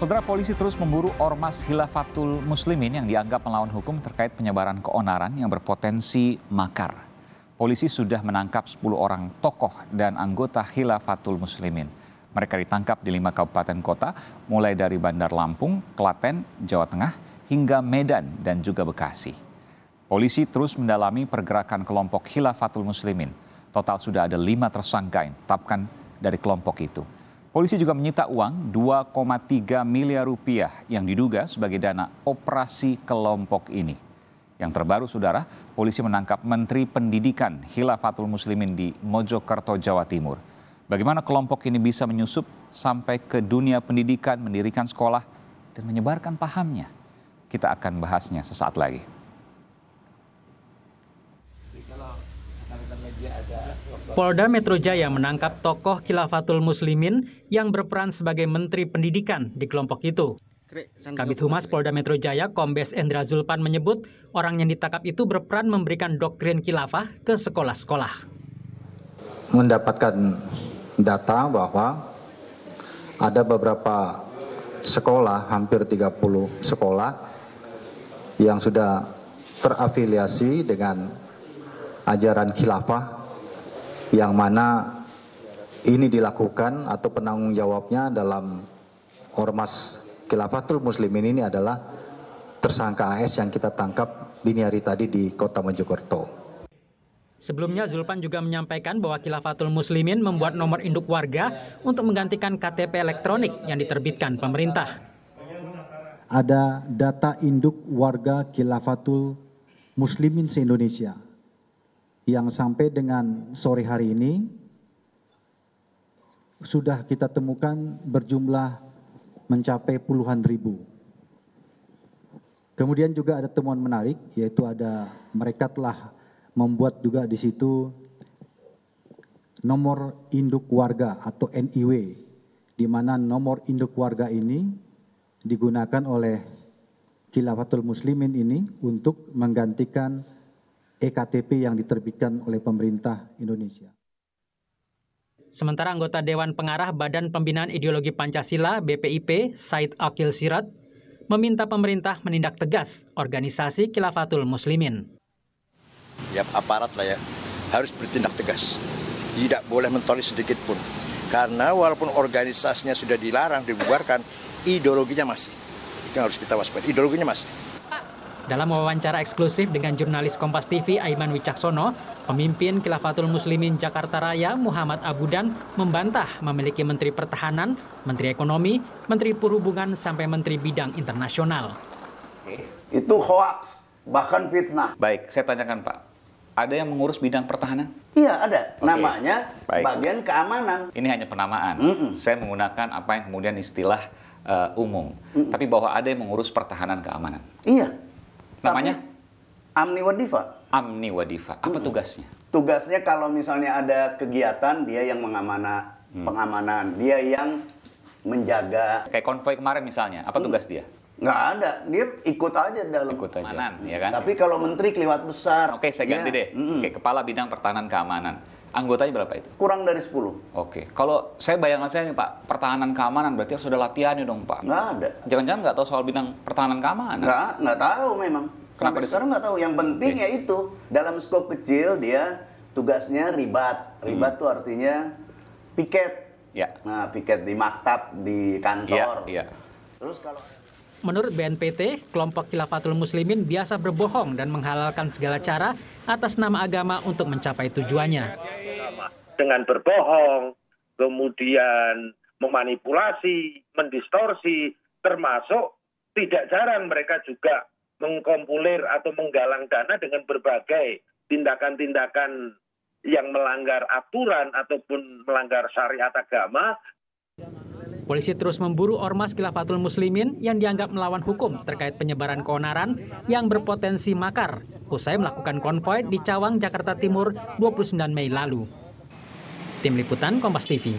Saudara, polisi terus memburu ormas Khilafatul Muslimin yang dianggap melawan hukum terkait penyebaran keonaran yang berpotensi makar. Polisi sudah menangkap 10 orang tokoh dan anggota Khilafatul Muslimin. Mereka ditangkap di 5 kabupaten kota, mulai dari Bandar Lampung, Klaten, Jawa Tengah, hingga Medan dan juga Bekasi. Polisi terus mendalami pergerakan kelompok Khilafatul Muslimin. Total sudah ada 5 tersangka yang ditetapkan dari kelompok itu. Polisi juga menyita uang 2,3 miliar rupiah yang diduga sebagai dana operasi kelompok ini. Yang terbaru, saudara, polisi menangkap Menteri Pendidikan Khilafatul Muslimin di Mojokerto, Jawa Timur. Bagaimana kelompok ini bisa menyusup sampai ke dunia pendidikan, mendirikan sekolah, dan menyebarkan pahamnya? Kita akan bahasnya sesaat lagi. Polda Metro Jaya menangkap tokoh Khilafatul Muslimin yang berperan sebagai Menteri Pendidikan di kelompok itu. Kabid Humas Polda Metro Jaya, Kombes Endra Zulpan menyebut orang yang ditangkap itu berperan memberikan doktrin khilafah ke sekolah-sekolah. Mendapatkan data bahwa ada beberapa sekolah, hampir 30 sekolah yang sudah terafiliasi dengan ajaran khilafah, yang mana ini dilakukan atau penanggung jawabnya dalam ormas Khilafatul Muslimin ini adalah tersangka AS yang kita tangkap dini hari tadi di Kota Mojokerto. Sebelumnya Zulpan juga menyampaikan bahwa Khilafatul Muslimin membuat nomor induk warga untuk menggantikan KTP elektronik yang diterbitkan pemerintah. Ada data induk warga Khilafatul Muslimin se-Indonesia yang sampai dengan sore hari ini sudah kita temukan berjumlah mencapai puluhan ribu. Kemudian juga ada temuan menarik, yaitu mereka telah membuat juga di situ nomor induk warga atau NIW, di mana nomor induk warga ini digunakan oleh Khilafatul Muslimin ini untuk menggantikan EKTP yang diterbitkan oleh pemerintah Indonesia. Sementara anggota Dewan Pengarah Badan Pembinaan Ideologi Pancasila (BPIP), Said Akil Sirat, meminta pemerintah menindak tegas organisasi Khilafatul Muslimin. Ya, aparat lah ya, harus bertindak tegas. Tidak boleh mentolerir sedikit pun. Karena walaupun organisasinya sudah dilarang, dibubarkan, ideologinya masih. Itu yang harus kita waspada, ideologinya masih. Dalam wawancara eksklusif dengan jurnalis Kompas TV Aiman Wicaksono, pemimpin Khilafatul Muslimin Jakarta Raya Muhammad Abudan membantah memiliki Menteri Pertahanan, Menteri Ekonomi, Menteri Perhubungan, sampai Menteri Bidang Internasional. Itu hoaks, bahkan fitnah. Baik, saya tanyakan Pak, ada yang mengurus bidang pertahanan? Iya ada, namanya bagian keamanan. Ini hanya penamaan, saya menggunakan apa yang kemudian istilah umum. Tapi bahwa ada yang mengurus pertahanan keamanan. Iya. Namanya? Amni Wadifa. Amni Wadifa. Apa tugasnya? Tugasnya kalau misalnya ada kegiatan, dia yang pengamanan. Dia yang menjaga. Kayak konvoi kemarin misalnya, apa tugas dia? Nggak ada, dia ikut aja dalam keamanan, ya kan? Tapi kalau menteri kelewat besar. Oke, saya ganti deh. Oke, Kepala Bidang Pertahanan Keamanan. Anggotanya berapa itu? Kurang dari 10. Oke, kalau bayangan saya nih Pak, pertahanan keamanan berarti harus ada latihannya dong Pak. Nggak ada. Jangan-jangan nggak tahu soal bidang pertahanan keamanan? Nggak tahu memang. Sampai sekarang nggak tahu. Yang penting ya itu, dalam skop kecil dia tugasnya ribat. Ribat tuh artinya piket. Ya. Nah, piket di maktab, di kantor. Iya. Terus kalau menurut BNPT, kelompok Khilafatul Muslimin biasa berbohong dan menghalalkan segala cara atas nama agama untuk mencapai tujuannya. Dengan berbohong, kemudian memanipulasi, mendistorsi, termasuk tidak jarang mereka juga mengkompulir atau menggalang dana dengan berbagai tindakan-tindakan yang melanggar aturan ataupun melanggar syariat agama. Polisi terus memburu ormas Khilafatul Muslimin yang dianggap melawan hukum terkait penyebaran keonaran yang berpotensi makar usai melakukan konvoi di Cawang, Jakarta Timur 29 Mei lalu. Tim Liputan Kompas TV.